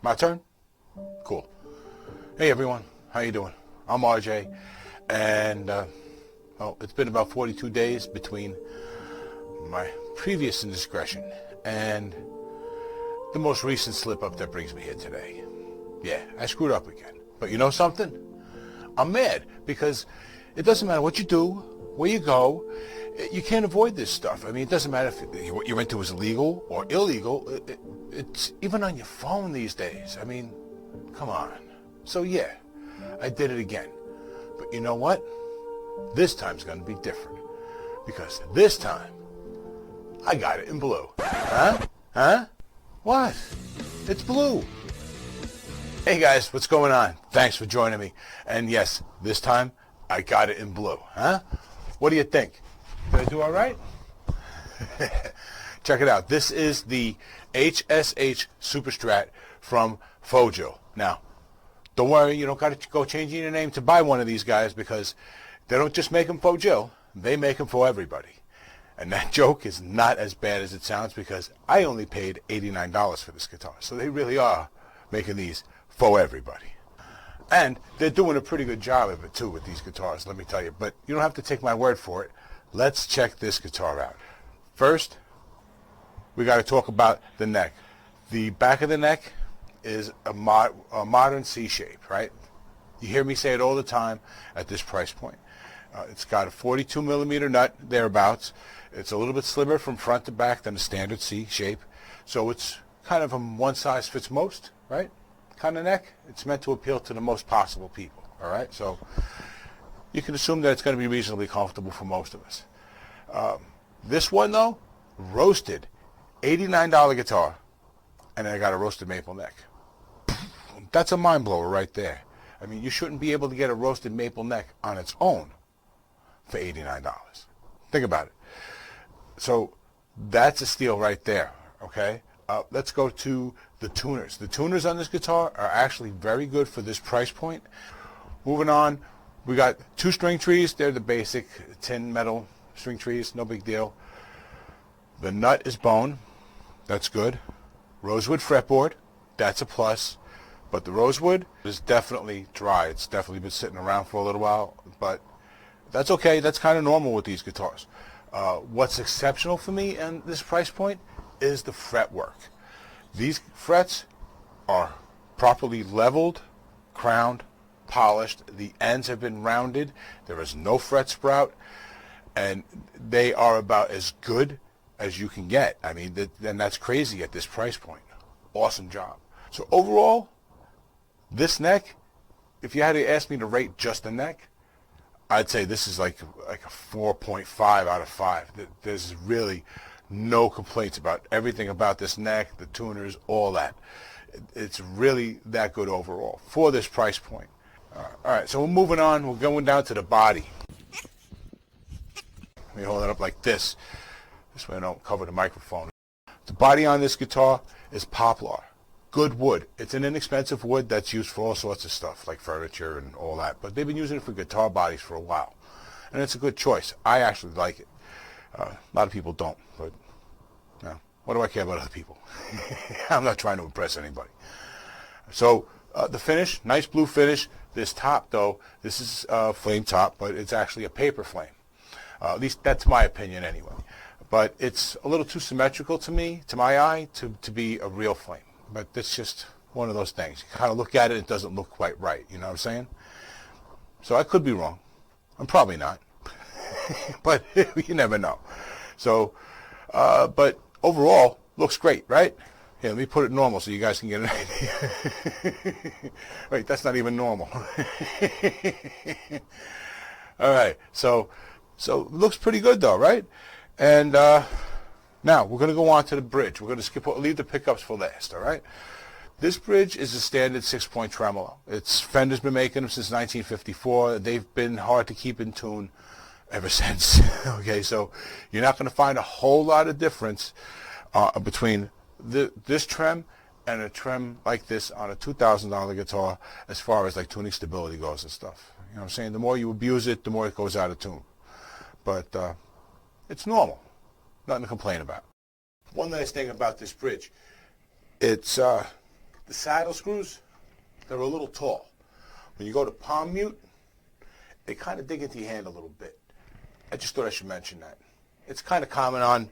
My turn? Cool. Hey everyone, how you doing? I'm RJ, and well, it's been about 42 days between my previous indiscretion and the most recent slip-up that brings me here today. Yeah, I screwed up again. But you know something? I'm mad because it doesn't matter what you do, where you go, you can't avoid this stuff. I mean, it doesn't matter if what you're into is illegal or illegal. It's even on your phone these days. I mean, come on. So yeah, I did it again. But you know what? This time's going to be different. Because this time, I got it in blue. Huh? Huh? What? It's blue. Hey guys, what's going on? Thanks for joining me. And yes, this time, I got it in blue. Huh? What do you think? Did I do all right? Check it out. This is the HSH Super Strat from FOJILL. Now, don't worry, you don't got to go changing your name to buy one of these guys because they don't just make them FOJILL, they make them for everybody. And that joke is not as bad as it sounds because I only paid $89 for this guitar. So they really are making these for everybody. And they're doing a pretty good job of it too with these guitars, let me tell you. But you don't have to take my word for it. Let's check this guitar out. First, we got to talk about the neck. The back of the neck is a modern C shape, right? You hear me say it all the time at this price point. It's got a 42 millimeter nut, thereabouts. It's a little bit slimmer from front to back than a standard C shape. So it's kind of a one size fits most, right? Kind of neck. It's meant to appeal to the most possible people, all right? So you can assume that it's going to be reasonably comfortable for most of us. This one, though, roasted, $89 guitar, and I got a roasted maple neck. That's a mind blower right there. I mean, you shouldn't be able to get a roasted maple neck on its own for $89. Think about it. So that's a steal right there, okay? Let's go to the tuners. The tuners on this guitar are actually very good for this price point. Moving on, we got two string trees. They're the basic tin metal string trees, no big deal. The nut is bone. That's good. Rosewood fretboard. That's a plus. But the rosewood is definitely dry. It's definitely been sitting around for a little while, but that's okay. That's kind of normal with these guitars. What's exceptional for me in this price point is the fretwork. These frets are properly leveled, crowned, polished. The ends have been rounded. There is no fret sprout, and they are about as good as you can get. I mean, and that's crazy at this price point. Awesome job. So overall, this neck, if you had to ask me to rate just the neck, I'd say this is like a 4.5 out of 5. There's really no complaints about everything about this neck, the tuners, all that. It's really that good overall for this price point. All right, so we're moving on. We're going down to the body. Let me hold it up like this. This way I don't cover the microphone. The body on this guitar is poplar. Good wood. It's an inexpensive wood that's used for all sorts of stuff, like furniture and all that. But they've been using it for guitar bodies for a while. And it's a good choice. I actually like it. A lot of people don't, but you know, what do I care about other people? I'm not trying to impress anybody. So the finish, nice blue finish. This top, though, this is a flame top, but it's actually a paper flame. At least that's my opinion anyway. But it's a little too symmetrical to me, to my eye, to be a real flame. But it's just one of those things. You kind of look at it, it doesn't look quite right. You know what I'm saying? So I could be wrong. I'm probably not. But you never know. So, but overall, looks great, right? Here, let me put it normal so you guys can get an idea. Wait, that's not even normal. All right, so looks pretty good though, right? And now we're going to go on to the bridge. We're going to leave the pickups for last, all right? This bridge is a standard 6-point tremolo. Fender's been making them since 1954. They've been hard to keep in tune ever since. Okay, so you're not going to find a whole lot of difference between this trem and a trem like this on a $2,000 guitar as far as like tuning stability goes and stuff. You know what I'm saying? The more you abuse it, the more it goes out of tune. But it's normal. Nothing to complain about. One nice thing about this bridge, it's the saddle screws, they're a little tall. When you go to palm mute, they kind of dig into your hand a little bit. I just thought I should mention that. It's kind of common on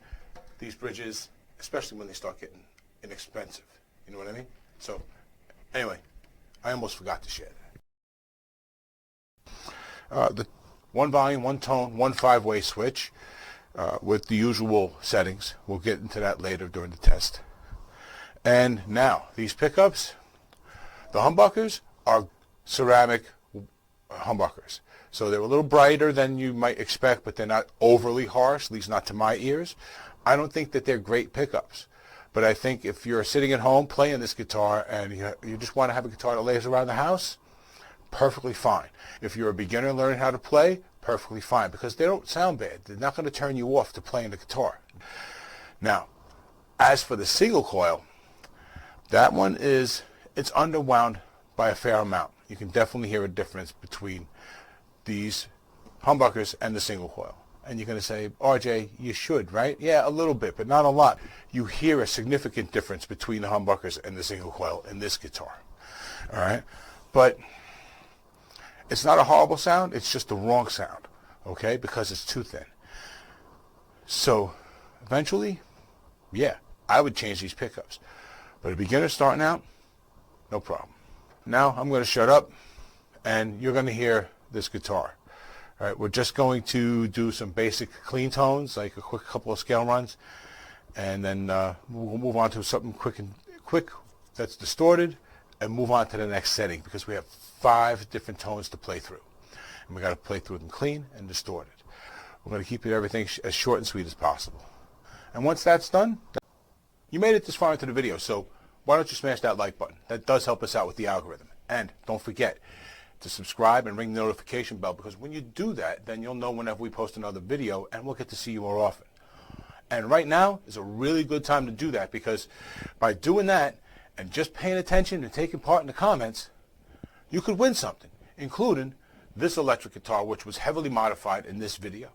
these bridges, especially when they start getting inexpensive. You know what I mean? So, anyway, I almost forgot to share that. The one volume, one tone, one 5-way switch with the usual settings. We'll get into that later during the test. And now, these pickups, the humbuckers are ceramic humbuckers. So they're a little brighter than you might expect, but they're not overly harsh, at least not to my ears. I don't think that they're great pickups. But I think if you're sitting at home playing this guitar and you just want to have a guitar that lays around the house, perfectly fine. If you're a beginner learning how to play, perfectly fine, because they don't sound bad. They're not going to turn you off to playing the guitar. Now, as for the single coil, that one it's underwound by a fair amount. You can definitely hear a difference between these humbuckers and the single coil. And you're going to say, RJ, you should, right? Yeah, a little bit, but not a lot. You hear a significant difference between the humbuckers and the single coil in this guitar. All right? But it's not a horrible sound. It's just the wrong sound, okay, because it's too thin. So eventually, yeah, I would change these pickups. But a beginner starting out, no problem. Now I'm going to shut up, and you're going to hear this guitar. All right, we're just going to do some basic clean tones, like a quick couple of scale runs, and then we'll move on to something quick that's distorted, and move on to the next setting, because we have 5 different tones to play through, and we got to play through them clean and distorted. We're going to keep everything as short and sweet as possible. And once that's done, you made it this far into the video, so why don't you smash that like button? That does help us out with the algorithm. And don't forget to subscribe and ring the notification bell, because when you do that, then you'll know whenever we post another video, and we'll get to see you more often. And right now is a really good time to do that, because by doing that and just paying attention and taking part in the comments, you could win something, including this electric guitar, which was heavily modified in this video.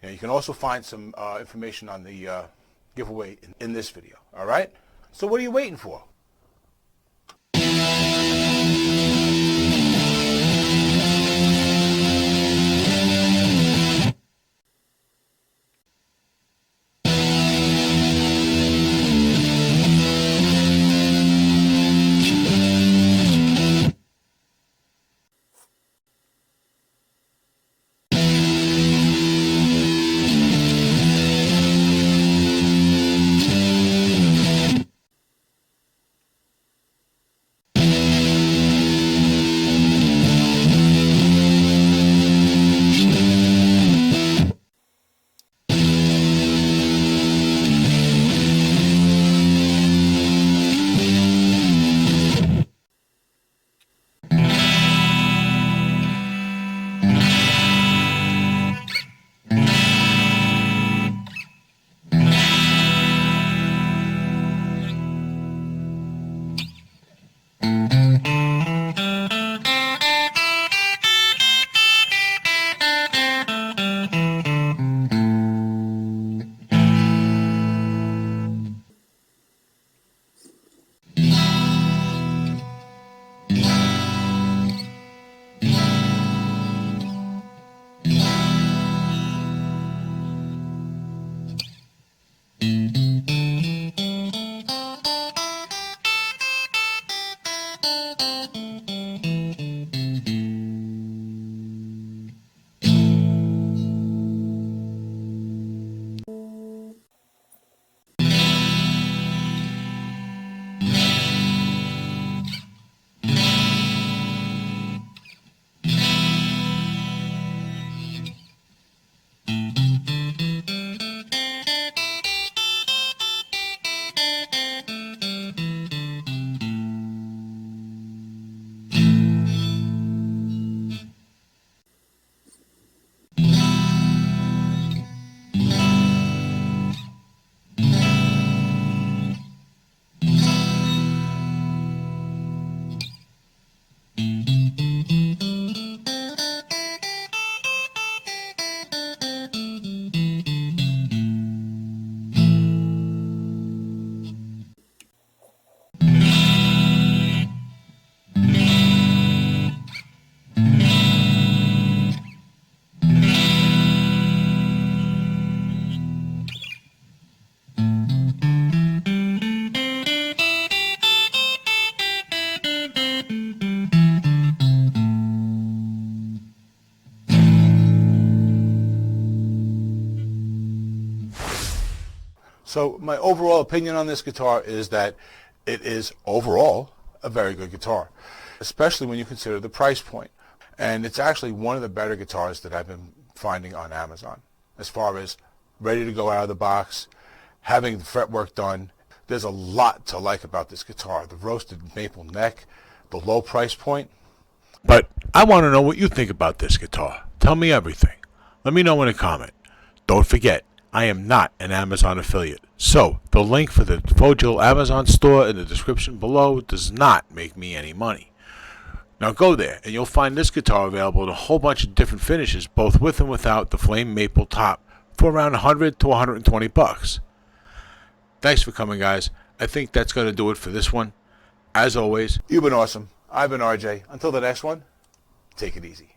And you can also find some information on the giveaway in this video. All right? So what are you waiting for? So my overall opinion on this guitar is that it is overall a very good guitar, especially when you consider the price point. And it's actually one of the better guitars that I've been finding on Amazon as far as ready to go out of the box, having the fretwork done. There's a lot to like about this guitar. The roasted maple neck, the low price point. But I want to know what you think about this guitar. Tell me everything. Let me know in a comment. Don't forget, I am not an Amazon affiliate, so the link for the FOJILL Amazon store in the description below does not make me any money. Now go there and you'll find this guitar available in a whole bunch of different finishes, both with and without the flame maple top, for around 100 to 120 bucks. Thanks for coming, guys. I think that's going to do it for this one. As always, You've been awesome. I've been RJ. Until the next one, take it easy.